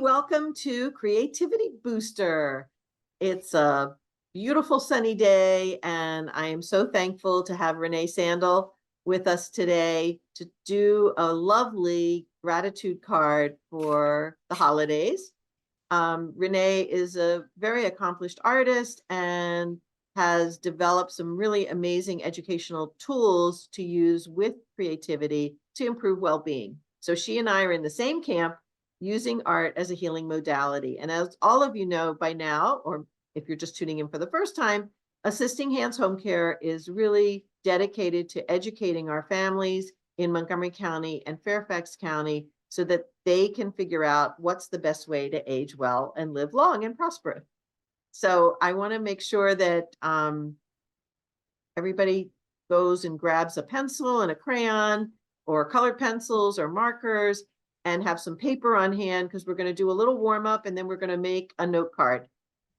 welcome to Creativity Booster. It's a beautiful sunny day, and I am so thankful to have Renee Sandell with us today to do a lovely gratitude card for the holidays. Renee is a very accomplished artist and has developed some really amazing educational tools to use with creativity to improve well-being. So she and I are in the same camp, using art as a healing modality. And as all of you know by now, or if you're just tuning in for the first time, Assisting Hands Home Care is really dedicated to educating our families in Montgomery County and Fairfax County so that they can figure out what's the best way to age well and live long and prosperous. So I want to make sure that everybody goes and grabs a pencil and a crayon or colored pencils or markers and have some paper on hand, because we're going to do a little warm up and then we're going to make a note card,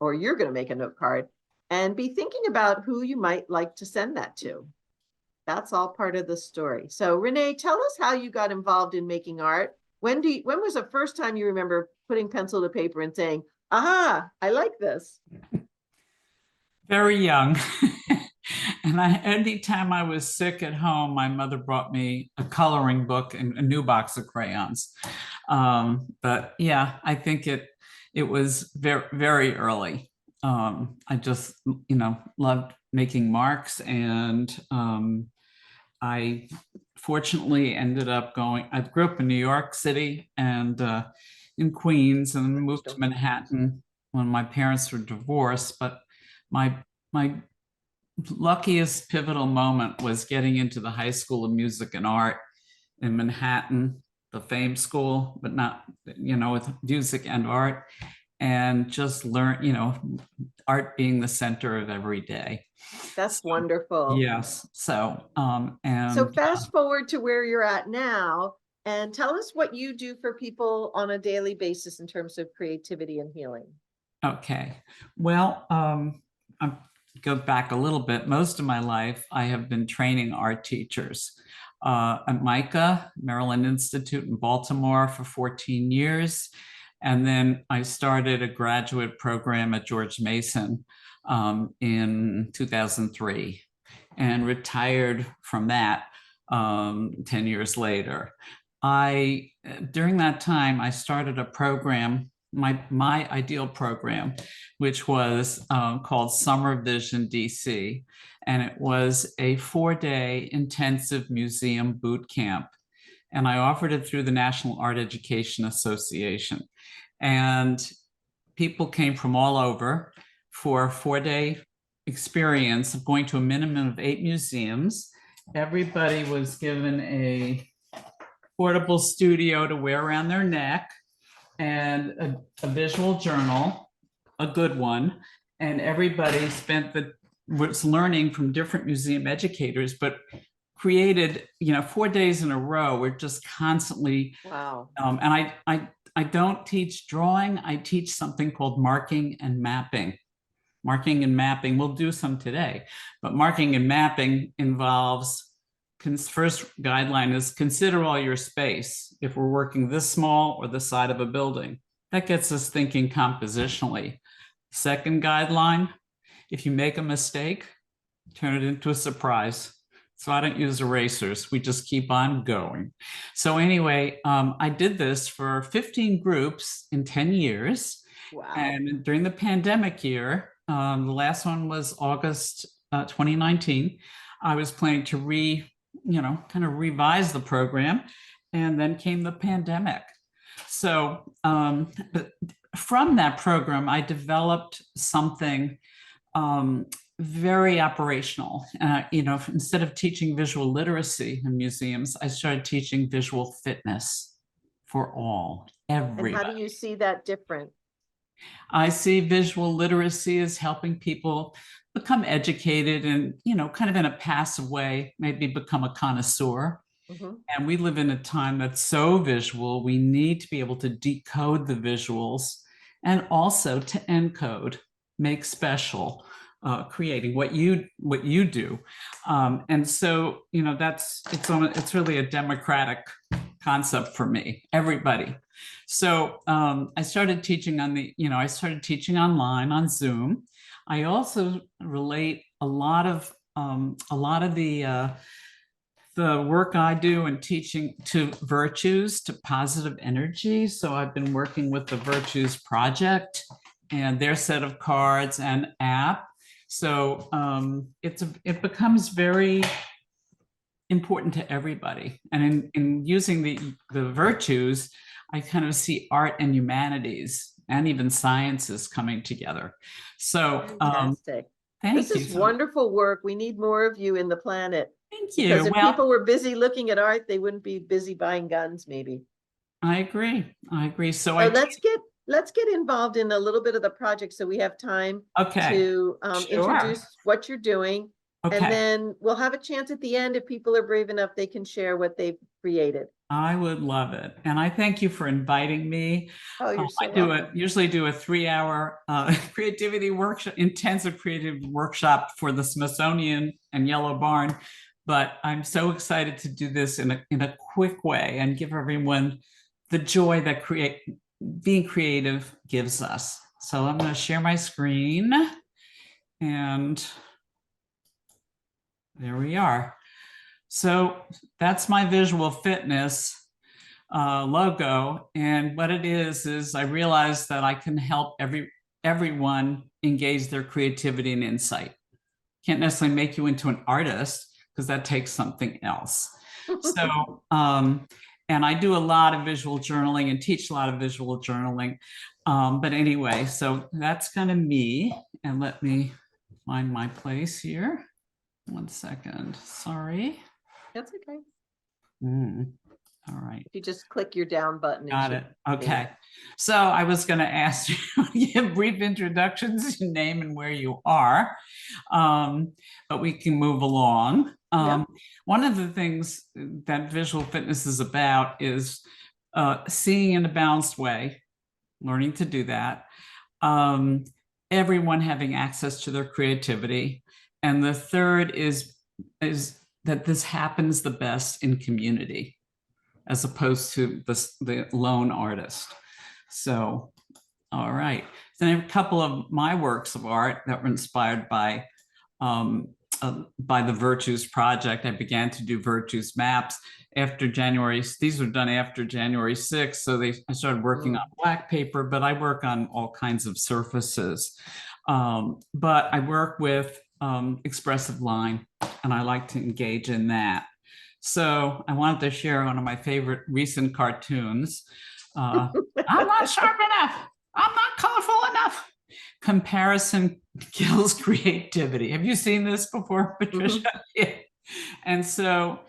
or you're going to make a note card and be thinking about who you might like to send that to. That's all part of the story. So Renee, tell us how you got involved in making art. When was the first time you remember putting pencil to paper and saying, aha, I like this? Very young. And anytime I was sick at home, my mother brought me a coloring book and a new box of crayons. But yeah, I think it was very, very early. I just, loved making marks, and I fortunately ended up I grew up in New York City and in Queens, and moved to Manhattan when my parents were divorced. But my luckiest pivotal moment was getting into the High School of Music and Art in Manhattan, the famed school, but not, with music and art, and just learn, art being the center of every day. That's wonderful. Yes. So, so fast forward to where you're at now, and tell us what you do for people on a daily basis in terms of creativity and healing. Okay. Well, I'm go back a little bit. Most of my life, I have been training art teachers at MICA, Maryland Institute in Baltimore, for 14 years. And then I started a graduate program at George Mason in 2003 and retired from that 10 years later. During that time, I started a program, my ideal program, which was called Summer Vision DC. And it was a 4-day intensive museum boot camp. And I offered it through the National Art Education Association. And people came from all over for a 4-day experience of going to a minimum of 8 museums. Everybody was given a portable studio to wear around their neck, and a visual journal, a good one. And everybody was learning from different museum educators, but created, 4 days in a row. We're just constantly, wow. And I don't teach drawing. I teach something called marking and mapping. Marking and mapping, we'll do some today, but marking and mapping involves, first guideline is consider all your space. If we're working this small or the side of a building, that gets us thinking compositionally. Second guideline, if you make a mistake, turn it into a surprise. So I don't use erasers. We just keep on going. So anyway, I did this for 15 groups in 10 years. Wow. And during the pandemic year, the last one was August 2019, I was planning to kind of revise the program, and then came the pandemic. So but from that program, I developed something very operational. Instead of teaching visual literacy in museums, I started teaching visual fitness for all, everybody. And how do you see that different? I see visual literacy as helping people become educated and, kind of in a passive way, maybe become a connoisseur. Mm-hmm. And we live in a time that's so visual. We need to be able to decode the visuals and also to encode, make special, creating what you do. And so, it's really a democratic concept for me, everybody. So I started teaching I started teaching online on Zoom. I also relate a lot of the work I do in teaching to virtues, to positive energy. So I've been working with the Virtues Project and their set of cards and app. So it becomes very important to everybody. And in using the virtues, I kind of see art and humanities and even sciences coming together. So Fantastic. thank This you is so much. wonderful work. We need more of you in the planet. Thank Because you. if Well, people were busy looking at art, they wouldn't be busy buying guns, maybe. I agree. I agree. So So let's get involved in a little bit of the project so we have time okay. to Sure. introduce what you're doing. And Okay. then we'll have a chance at the end, if people are brave enough, they can share what they've created. I would love it. And I thank you for inviting me. Oh, you're so I welcome. usually do a 3-hour creativity workshop, intensive creative workshop for the Smithsonian and Yellow Barn. But I'm so excited to do this in a quick way and give everyone the joy that being creative gives us. So I'm going to share my screen, and there we are. So that's my visual fitness logo. And what it is I realized that I can help everyone engage their creativity and insight. Can't necessarily make you into an artist because that takes something else. So, and I do a lot of visual journaling and teach a lot of visual journaling. But anyway, so that's kind of me. And let me find my place here. 1 second. Sorry. That's okay. All right. If you just click your down button. Got it. Okay. So I was going to ask you to give brief introductions, your name and where you are, but we can move along. Yep. One of the things that visual fitness is about is seeing in a balanced way, learning to do that, everyone having access to their creativity. And the third is that this happens the best in community, as opposed to the lone artist. So, all right. Then I have a couple of my works of art that were inspired by the Virtues Project. I began to do Virtues maps after January. These were done after January 6th. So I started working on black paper, but I work on all kinds of surfaces. But I work with expressive line, and I like to engage in that. So I wanted to share one of my favorite recent cartoons. I'm not sharp enough. I'm not colorful enough. Comparison kills creativity. Have you seen this before, Patricia? Yeah. And so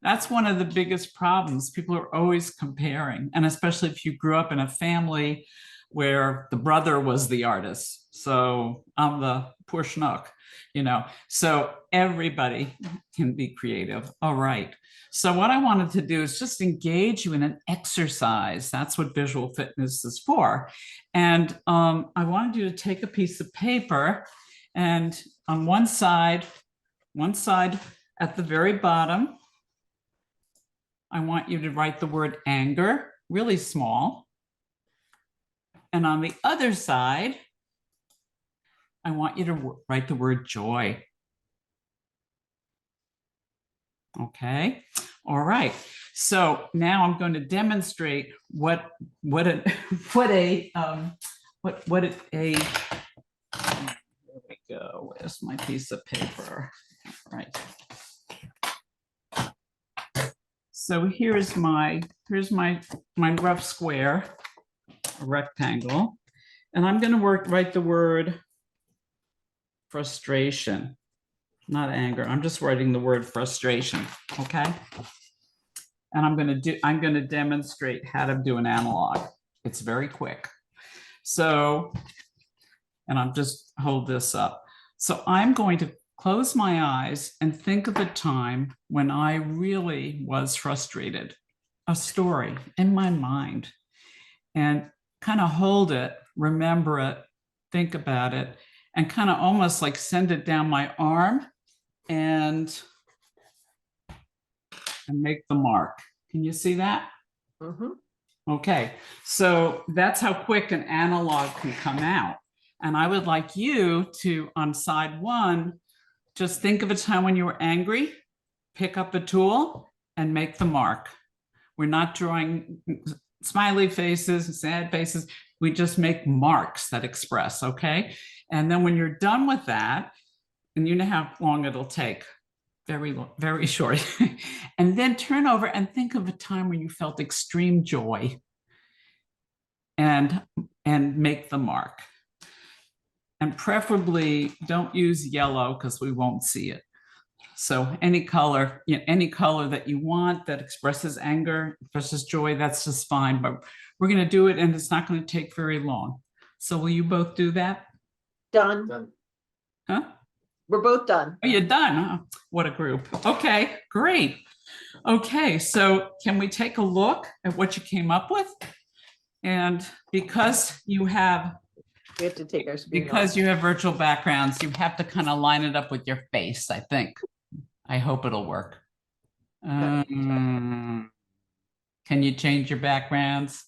that's one of the biggest problems. People are always comparing. And especially if you grew up in a family where the brother was the artist. So I'm the poor schnook, so everybody can be creative. All right. So what I wanted to do is just engage you in an exercise. That's what visual fitness is for. And I wanted you to take a piece of paper, and on one side at the very bottom, I want you to write the word anger, really small. And on the other side, I want you to write the word joy. Okay. All right. So now I'm going to demonstrate what a there we go. Where's my piece of paper? Right. So here's my rough square, a rectangle, and I'm going to write the word frustration, not anger. I'm just writing the word frustration. Okay. And I'm going to demonstrate how to do an analog. It's very quick. So, and I'm just hold this up. So I'm going to close my eyes and think of a time when I really was frustrated, a story in my mind, and kind of hold it, remember it, think about it, and kind of almost like send it down my arm and make the mark. Can you see that? Mhm. Okay, so that's how quick an analog can come out. And I would like you to, on side one, just think of a time when you were angry, pick up a tool and make the mark. We're not drawing smiley faces, sad faces. We just make marks that express, okay? And then when you're done with that, and you know how long it'll take, very long, very short. And then turn over and think of a time when you felt extreme joy and make the mark. And preferably don't use yellow because we won't see it. So any color, any color that you want that expresses anger, expresses joy, that's just fine. But we're going to do it and it's not going to take very long. So will you both do that? Done. Huh? We're both done. Oh, you're done. Oh, what a group. Okay, great. Okay, so can we take a look at what you came up with? And because you have We have to take our screen because off. you have virtual backgrounds, you have to kind of line it up with your face, I think. I hope it'll work. Can you change your backgrounds?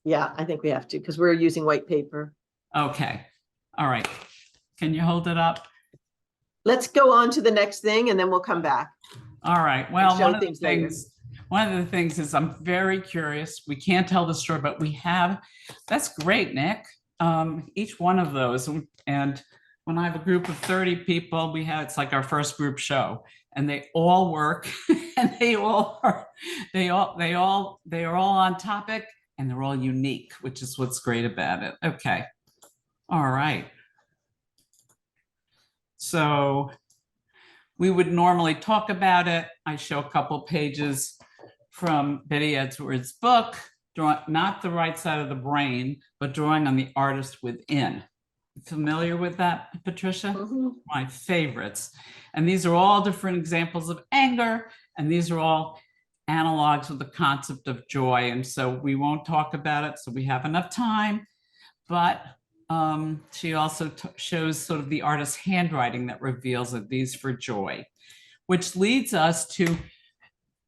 Yeah, I think we have to because we're using white paper. Okay. All right. Can you hold it up? Let's go on to the next thing and then we'll come back. All right. Well, Show things later. one of the things is I'm very curious. We can't tell the story, but we have, that's great, Nick. Each one of those. And when I have a group of 30 people, it's like our first group show and they all work and they are all on topic and they're all unique, which is what's great about it. Okay. All right. So we would normally talk about it. I show a couple pages from Betty Edwards' book, not the right side of the brain, but drawing on the artist within. Familiar with that, Patricia? Mm-hmm. My favorites. And these are all different examples of anger, and these are all analogs with the concept of joy. And so we won't talk about it, so we have enough time, but she also shows sort of the artist's handwriting that reveals that these for joy, which leads us to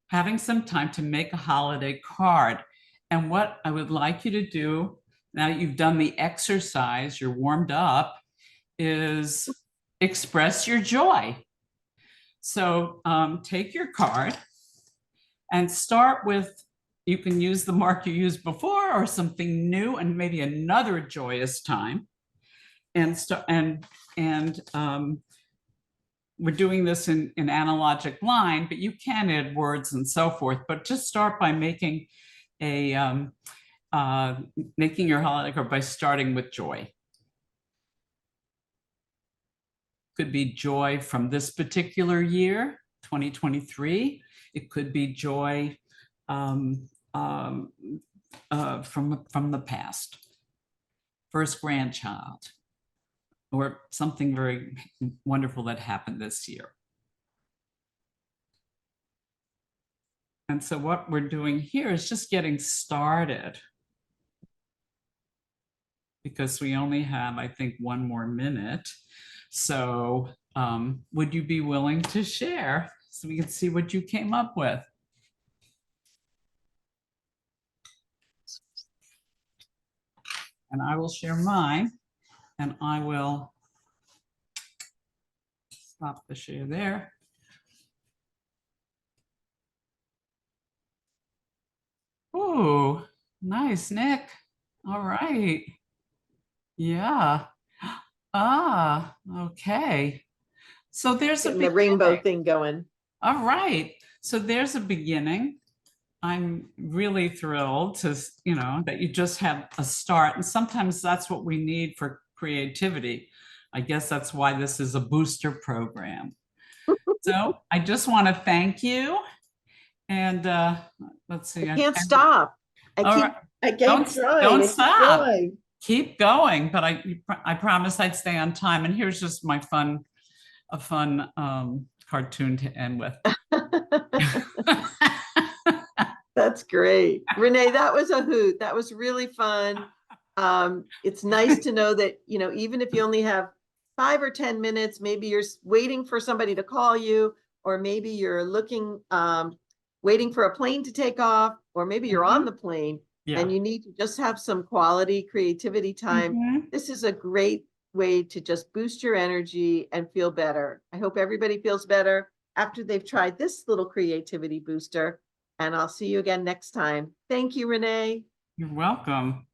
having some time to make a holiday card. And what I would like you to do, now you've done the exercise, you're warmed up, is express your joy. So take your card and start with, you can use the mark you used before or something new and maybe another joyous time. And we're doing this in analogic line, but you can add words and so forth, but just start by making your holiday card by starting with joy. Could be joy from this particular year, 2023. It could be joy from the past, first grandchild, or something very wonderful that happened this year. And so what we're doing here is just getting started, because we only have, I think, one more minute. So would you be willing to share so we can see what you came up with? And I will share mine, and I will stop the share there. Oh, nice, Nick. All right. Yeah. Ah, okay. So there's Getting the rainbow thing going. All right. So there's a beginning. I'm really thrilled to, that you just have a start. And sometimes that's what we need for creativity. I guess that's why this is a booster program. So I just want to thank you. And let's see. I can't stop. Don't stop. Keep going. But I promised I'd stay on time. And here's just my fun cartoon to end with. That's great. Renee, that was a hoot. That was really fun. It's nice to know that, even if you only have 5 or 10 minutes, maybe you're waiting for somebody to call you, or maybe you're looking waiting for a plane to take off, or maybe you're on Mhm. the plane Yeah. and you need to just have some quality creativity time. Mhm. This is a great way to just boost your energy and feel better. I hope everybody feels better after they've tried this little creativity booster. And I'll see you again next time. Thank you, Renee. You're welcome.